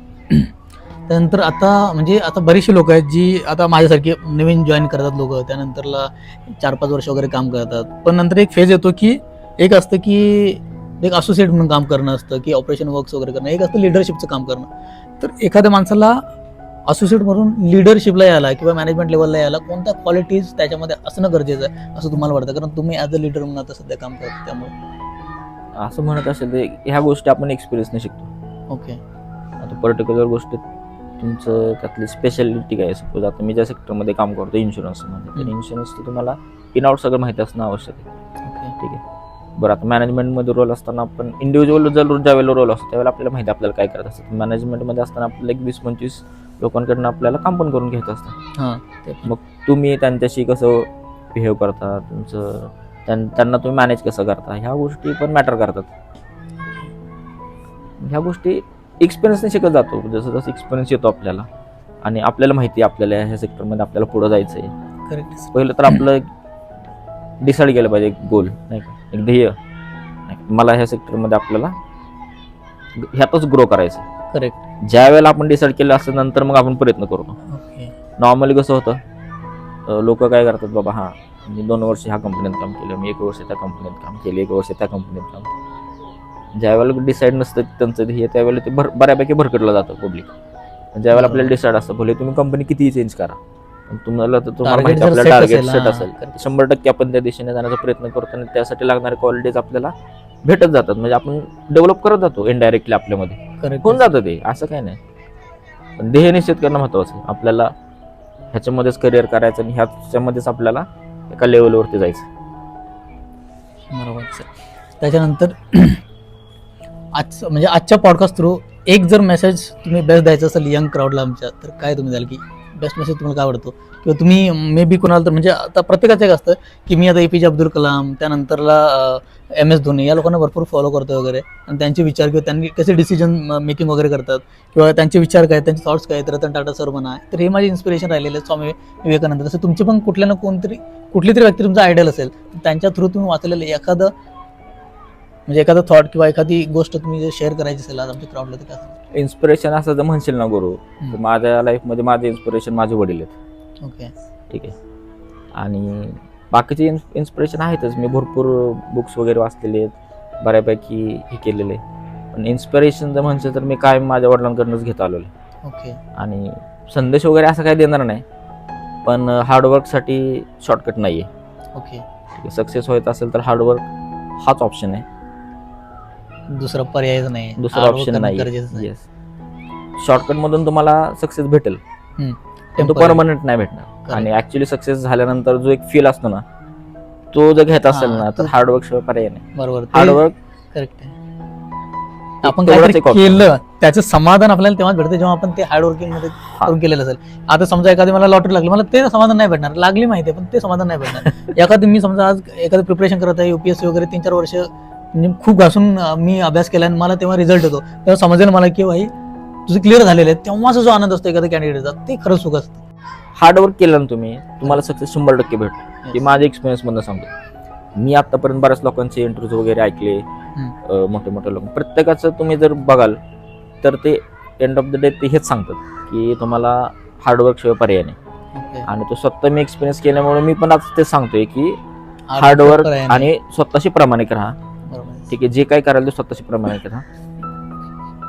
Speaker 1: त्यानंतर आता म्हणजे आता बरीचशी लोक आहेत जी आता माझ्यासारखी नवीन जॉईन करतात लोक, त्यानंतरला 4-5 वर्ष वगैरे काम करतात, पण नंतर एक फेज येतो की एक असतं की एक असोसिएट म्हणून काम करणं असतं, की ऑपरेशन वर्क्स वगैरे करणं, एक असतं लिडरशिपचं काम करणं. तर एखाद्या माणसाला असोसिएट म्हणून लिडरशिपला यायला किंवा मॅनेजमेंट लेवलला यायला कोणत्या क्वालिटीज त्याच्यामध्ये असणं गरजेचं आहे असं तुम्हाला वाटतं, कारण तुम्ही ॲज अ लिडर म्हणून आता सध्या काम करता त्यामुळे?
Speaker 2: असं म्हणत असेल तर ह्या गोष्टी आपण एक्सपिरियन्सने शिकतो.
Speaker 1: ओके.
Speaker 2: आता पर्टिक्युलर गोष्ट तुमचं त्यातली स्पेशालिटी काय आहे, सपोज आता मी ज्या सेक्टरमध्ये काम करतो इन्शुरन्समध्ये, तर इन्शुरन्स तर तुम्हाला इन आउट सगळं माहिती असणं आवश्यक आहे.
Speaker 1: ओके.
Speaker 2: ठीक आहे. बरं, आता मॅनेजमेंटमध्ये रोल असताना आपण इंडिव्हिज्युअल जर ज्यावेळेला रोल असतो त्यावेळेला आपल्याला माहिती आपल्याला काय करायचं असतं. मॅनेजमेंटमध्ये असताना आपल्याला एक 20-25 लोकांकडनं आपल्याला काम पण करून घ्यायचं असतं.
Speaker 1: हां, ते पण.
Speaker 2: मग तुम्ही त्यांच्याशी कसं बिहेव करता, तुमचं त्यांना तुम्ही मॅनेज कसं करता, ह्या गोष्टी पण मॅटर करतात. ह्या गोष्टी एक्सपिरियन्सने शिकत जातो. जसं जसं एक्सपिरियन्स येतो आपल्याला आणि आपल्याला माहिती आहे आपल्याला ह्या सेक्टरमध्ये आपल्याला पुढं जायचं आहे.
Speaker 1: करेक्ट.
Speaker 2: पहिलं तर आपलं डिसाईड केलं पाहिजे एक गोल, नाही का, एक ध्येय. मला ह्या सेक्टरमध्ये आपल्याला ह्यातच ग्रो करायचं आहे.
Speaker 1: करेक्ट.
Speaker 2: ज्या वेळेला आपण डिसाईड केलं असं नंतर मग आपण प्रयत्न करतो.
Speaker 1: ओके.
Speaker 2: नॉर्मली कसं होतं, लोक काय करतात, बाबा हां मी 2 वर्ष ह्या कंपनीत काम केलं, मी 1 वर्ष त्या कंपनीत काम केलं, 1 वर्ष त्या कंपनीत काम केलं. ज्यावेळेला डिसाईड नसतं त्यांचं ध्येय त्यावेळेला ते बऱ्यापैकी भरकटलं जातं पब्लिक. ज्यावेळेला आपल्याला डिसाईड असतं, भले तुम्ही कंपनी कितीही चेंज करा, पण तुम्हाला माहिती आपल्याला टार्गेट सेट असेल, 100% आपण त्या दिशेने जाण्याचा प्रयत्न करतो आणि त्यासाठी लागणारे क्वालिटीज आपल्याला भेटत जातात. म्हणजे आपण डेव्हलप करत जातो इनडायरेक्टली आपल्यामध्ये,
Speaker 1: करेक्ट.
Speaker 2: होऊन जातं ते, असं काही नाही. पण ध्येय निश्चित करणं महत्त्वाचं आहे. आपल्याला ह्याच्यामध्येच करिअर करायचं आणि ह्याच्यामध्येच आपल्याला एका लेवलवरती जायचं.
Speaker 1: बरोबर सर. त्याच्यानंतर म्हणजे आजच्या पॉडकास्ट थ्रू एक जर मेसेज तुम्ही बेस्ट द्यायचा असेल यंग क्राऊडला आमच्या, तर काय तुम्ही द्याल, की बेस्ट मेसेज तुम्हाला काय आवडतो, किंवा तुम्ही मे बी कोणाला तर म्हणजे आता प्रत्येकाचं एक असतं की मी आता APJ अब्दुल कलाम, त्यानंतरला MS धोनी या लोकांना भरपूर फॉलो करतो वगैरे, आणि त्यांचे विचार किंवा त्यांनी कसे डिसिजन मेकिंग वगैरे करतात किंवा त्यांचे विचार काय, त्यांचे थॉट्स काय, रतन टाटा सर म्हणा, तर हे माझी इन्स्पिरेशन राहिलेले आहे. स्वामी विवेकानंद, तसं तुमचे पण कुठल्या ना कुठली तरी व्यक्ती तुमचा आयडल असेल, तर त्यांच्या थ्रू तुम्ही वाचलेलं एखादं थॉट किंवा एखादी गोष्ट तुम्ही जर शेअर करायची असेल आज आमच्या क्राऊडला, तर काय?
Speaker 2: इन्स्पिरेशन असं जर म्हणशील ना गुरु, तर माझ्या लाईफमध्ये माझे इन्स्पिरेशन माझे वडील आहेत.
Speaker 1: ओके.
Speaker 2: ठीक आहे. आणि बाकीचे इन्स्पिरेशन आहेतच. मी भरपूर बुक्स वगैरे वाचलेले आहेत, बऱ्यापैकी हे केलेले. पण इन्स्पिरेशन जर म्हणशील तर मी काय माझ्या वडिलांकडूनच घेत आलेलो आहे.
Speaker 1: ओके.
Speaker 2: आणि संदेश वगैरे असं काही देणार नाही, पण हार्डवर्कसाठी शॉर्टकट नाही आहे.
Speaker 1: ओके.
Speaker 2: ठीक आहे. सक्सेस व्हायचं असेल तर हार्डवर्क हाच ऑप्शन आहे,
Speaker 1: दुसरा पर्यायच नाही,
Speaker 2: दुसरा ऑप्शन नाही. येस, शॉर्टकटमधून तुम्हाला सक्सेस भेटेल, पण तो परमनंट नाही भेटणार. आणि ऍक्च्युली सक्सेस झाल्यानंतर जो एक फील असतो ना, तो जर घेत असेल ना, तर हार्डवर्क शिवाय पर्याय नाही.
Speaker 1: बरोबर.
Speaker 2: हार्डवर्क
Speaker 1: करेक्ट आहे. आपण काहीतरी केलं त्याचं समाधान आपल्याला तेव्हाच भेटतं जेव्हा आपण ते हार्डवर्किंग मध्ये करून केलेलं असेल. आता समजा एखादी मला लॉटरी लागली, मला ते समाधान नाही भेटणार, लागली माहिती आहे पण ते समाधान नाही भेटणार. एखादी मी समजा आज एखादं प्रिपरेशन करत आहे UPSC वगैरे 3-4 वर्ष म्हणजे खूप घासून मी अभ्यास केला आणि मला तेव्हा रिझल्ट येतो, तेव्हा समजेल मला की भाई तुझं क्लिअर झालेलं आहे, तेव्हाचा जो आनंद असतो एखाद्या कॅन्डिडेटचा, ते खरंच सुख असतं.
Speaker 2: हार्डवर्क केलं ना तुम्ही, तुम्हाला सक्सेस 100% भेटतो. हे माझ्या एक्सपिरियन्स मधून सांगतो. मी आतापर्यंत बऱ्याच लोकांचे इंटरव्ह्यू वगैरे ऐकले, मोठे मोठे लोक, प्रत्येकाचं तुम्ही जर बघाल तर ते एंड ऑफ द डे ते हेच सांगतात की तुम्हाला हार्डवर्क शिवाय पर्याय नाही. आणि तो स्वतः मी एक्सपिरियन्स केल्यामुळे मी पण आज ते सांगतोय की हार्डवर्क आणि स्वतःशी प्रामाणिक राहा. ठीक आहे, जे काय कराल ते स्वतःशी प्रामाणिक राहा,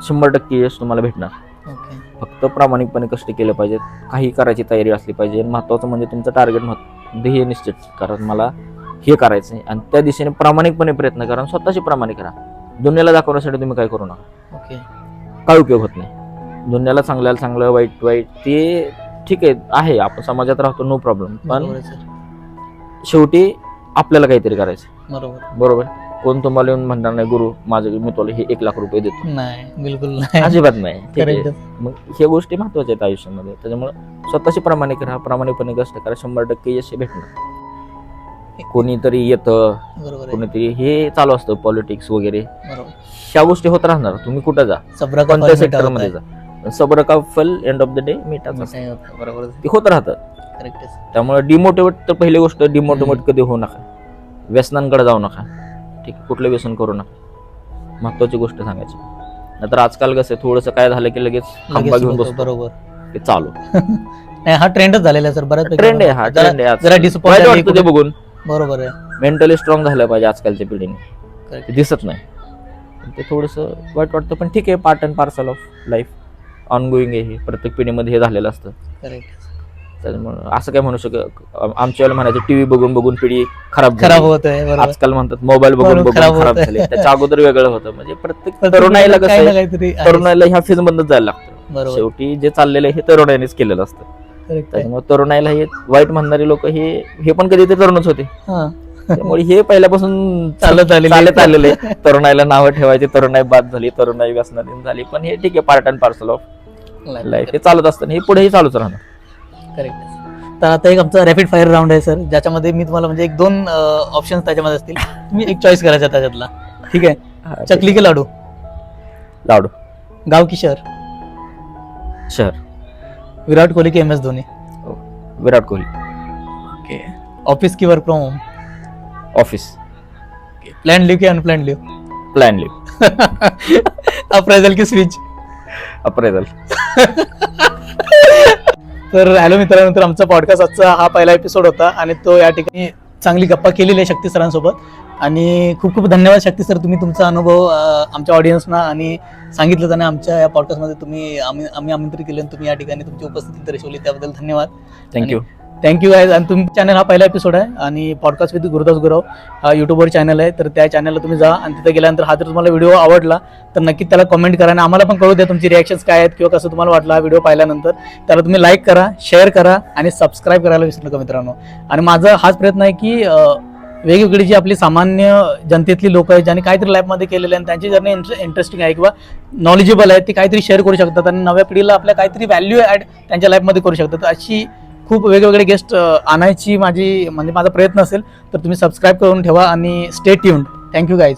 Speaker 2: 100% यश तुम्हाला भेटणार. फक्त प्रामाणिकपणे कष्ट केले पाहिजेत, काही करायची तयारी असली पाहिजे. महत्त्वाचं म्हणजे तुमचं टार्गेट ध्येय निश्चित, कारण मला हे करायचं आहे आणि त्या दिशेने प्रामाणिकपणे प्रयत्न करा, स्वतःशी प्रामाणिक राहा. दुनियाला दाखवण्यासाठी तुम्ही काय करू नका. काय उपयोग होत नाही. दुनियाला चांगल्याला चांगलं, वाईट वाईट, ते ठीक आहे आपण समाजात राहतो, नो प्रॉब्लेम, पण शेवटी आपल्याला काहीतरी करायचं. बरोबर. कोण तुम्हाला येऊन म्हणणार नाही गुरु माझं मी तुला हे 1 लाख रुपये देतो,
Speaker 1: नाही, बिलकुल नाही,
Speaker 2: अजिबात नाही. ठीक आहे. मग ह्या गोष्टी महत्वाच्या आहेत आयुष्यामध्ये. त्याच्यामुळे स्वतःशी प्रामाणिक राहा, प्रामाणिकपणे कष्ट करा, 100% यश भेटणार. कोणीतरी येतं, कोणीतरी हे चालू असतं पॉलिटिक्स वगैरे, ह्या गोष्टी होत राहणार. तुम्ही कुठं जा, कोणत्या सेक्टरमध्ये जा, सब्र का फल एंड ऑफ द डे मीठाच असतं. ते होत राहतं. त्यामुळे डिमोटिवेट, तर पहिली गोष्ट डिमोटिवेट कधी होऊ नका, व्यसनांकडे जाऊ नका. ठीक आहे, कुठलं व्यसन करू नका, महत्वाची गोष्ट सांगायची. नाहीतर आजकाल कसं आहे, थोडंसं काय झालं की लगेच खांबा
Speaker 1: लगेच
Speaker 2: घेऊन
Speaker 1: होतं,
Speaker 2: बसतो
Speaker 1: बरोबर.
Speaker 2: की चालू.
Speaker 1: नाही हा ट्रेंडच झालेला आहे सर, बऱ्याच
Speaker 2: ट्रेंड आहे हा, ट्रेंड आहे
Speaker 1: जरा
Speaker 2: आजकाल.
Speaker 1: disappoint
Speaker 2: वाईट
Speaker 1: झाली
Speaker 2: वाटतं ते बघून.
Speaker 1: बरोबर आहे.
Speaker 2: मेंटली स्ट्रॉंग झालं पाहिजे आजकालच्या पिढीने,
Speaker 1: Correct.
Speaker 2: ते दिसत नाही. ते थोडंसं वाईट वाटतं, पण ठीक आहे, part and parcel of life, ongoing आहे हे, प्रत्येक पिढीमध्ये हे झालेलं असतं.
Speaker 1: Correct.
Speaker 2: त्याच्यामुळे असं काय म्हणू शकत, आमच्या वेळेला म्हणायचं टीव्ही बघून बघून पिढी खराब
Speaker 1: खराब
Speaker 2: झाली.
Speaker 1: होत आहे, बरोबर.
Speaker 2: आजकाल म्हणतात मोबाईल बघून
Speaker 1: बरोबर,
Speaker 2: बघून
Speaker 1: खराब
Speaker 2: खराब
Speaker 1: होत
Speaker 2: झाले.
Speaker 1: आहे.
Speaker 2: त्याच्या अगोदर वेगळं होतं. म्हणजे प्रत्येक
Speaker 1: प्रत्येक
Speaker 2: तरुणाईला कसं
Speaker 1: काही ना
Speaker 2: आहे,
Speaker 1: काहीतरी आहे.
Speaker 2: तरुणाईला ह्या फेज मधून जायला लागतं.
Speaker 1: बरोबर.
Speaker 2: शेवटी जे चाललेलं आहे हे तरुणाईनेच केलेलं असतं.
Speaker 1: Correct आहे.
Speaker 2: त्याच्यामुळे तरुणाईला हे वाईट म्हणणारे लोक हे पण कधीतरी तरुणच होते.
Speaker 1: हा.
Speaker 2: त्यामुळे हे पहिल्यापासून
Speaker 1: चालत
Speaker 2: आलेले तरुणाईला नावं ठेवायची, तरुणाई बाद झाली, तरुणाई व्यसनाधीन झाली, पण हे ठीक आहे, part and parcel of life, हे चालत असतं, हे पुढेही चालूच राहणार.
Speaker 1: करेक्ट. तर आता एक आमचा रॅपिड फायर राऊंड आहे सर, ज्याच्यामध्ये मी तुम्हाला म्हणजे 1-2 ऑप्शन्स त्याच्यामध्ये असतील, तुम्ही एक चॉईस करायचा त्याच्यातला. ठीक आहे. चकली की लाडू?
Speaker 2: लाडू.
Speaker 1: गाव की शहर?
Speaker 2: शहर.
Speaker 1: विराट कोहली की MS Dhoni?
Speaker 2: Virat Kohli.
Speaker 1: Okay. Office की work from home?
Speaker 2: Office.
Speaker 1: Plan leave की unplanned leave?
Speaker 2: Plan leave.
Speaker 1: Appraisal की स्विच?
Speaker 2: अप्रेझल.
Speaker 1: तर हॅलो मित्रांनो, तर आमचा पॉडकास्ट आजचा हा पहिला एपिसोड होता आणि तो या ठिकाणी चांगली गप्पा केलेली आहे शक्ती सरांसोबत. आणि खूप खूप धन्यवाद शक्ती सर, तुम्ही तुमचा अनुभव आमच्या ऑडियन्सना आणि सांगितलं त्याने आमच्या या पॉडकास्टमध्ये आम्ही आमंत्रित केले आणि तुम्ही या ठिकाणी तुमची उपस्थिती दर्शवली, त्याबद्दल धन्यवाद.
Speaker 2: थँक्यू.
Speaker 1: Thank you guys. आणि तुमच्या चॅनल हा पहिला एपिसोड आहे आणि पॉडकास्ट विथ गुरुदास गुरव हा यूट्यूबवर चॅनल आहे, तर त्या चॅनलला तुम्ही जा आणि तिथे गेल्यानंतर हा जर तुम्हाला व्हिडिओ आवडला तर नक्की त्याला कमेंट करा आणि आम्हाला पण कळू द्या तुमची रिॲक्शन्स काय आहेत किंवा कसं तुम्हाला वाटला हा व्हिडिओ पाहिल्यानंतर. त्याला तुम्ही लाईक करा, शेअर करा आणि सबस्क्राईब करायला विसरू नका मित्रांनो. आणि माझा हाच प्रयत्न आहे की वेगवेगळी जी आपली सामान्य जनतेतली लोक आहेत ज्यांनी काहीतरी लाईफमध्ये केलेलं आहे आणि त्यांची जर्नी इंटरेस्टिंग आहे किंवा नॉलेजेबल आहे, ती काहीतरी शेअर करू शकतात आणि नव्या पिढीला आपल्या काहीतरी व्हॅल्यू ॲड त्यांच्या लाईफमध्ये करू शकतात. अशी खूप वेगवेगळे गेस्ट आणायची माझा प्रयत्न असेल, तर तुम्ही सबस्क्राईब करून ठेवा आणि स्टे ट्यून्ड. Thank you guys.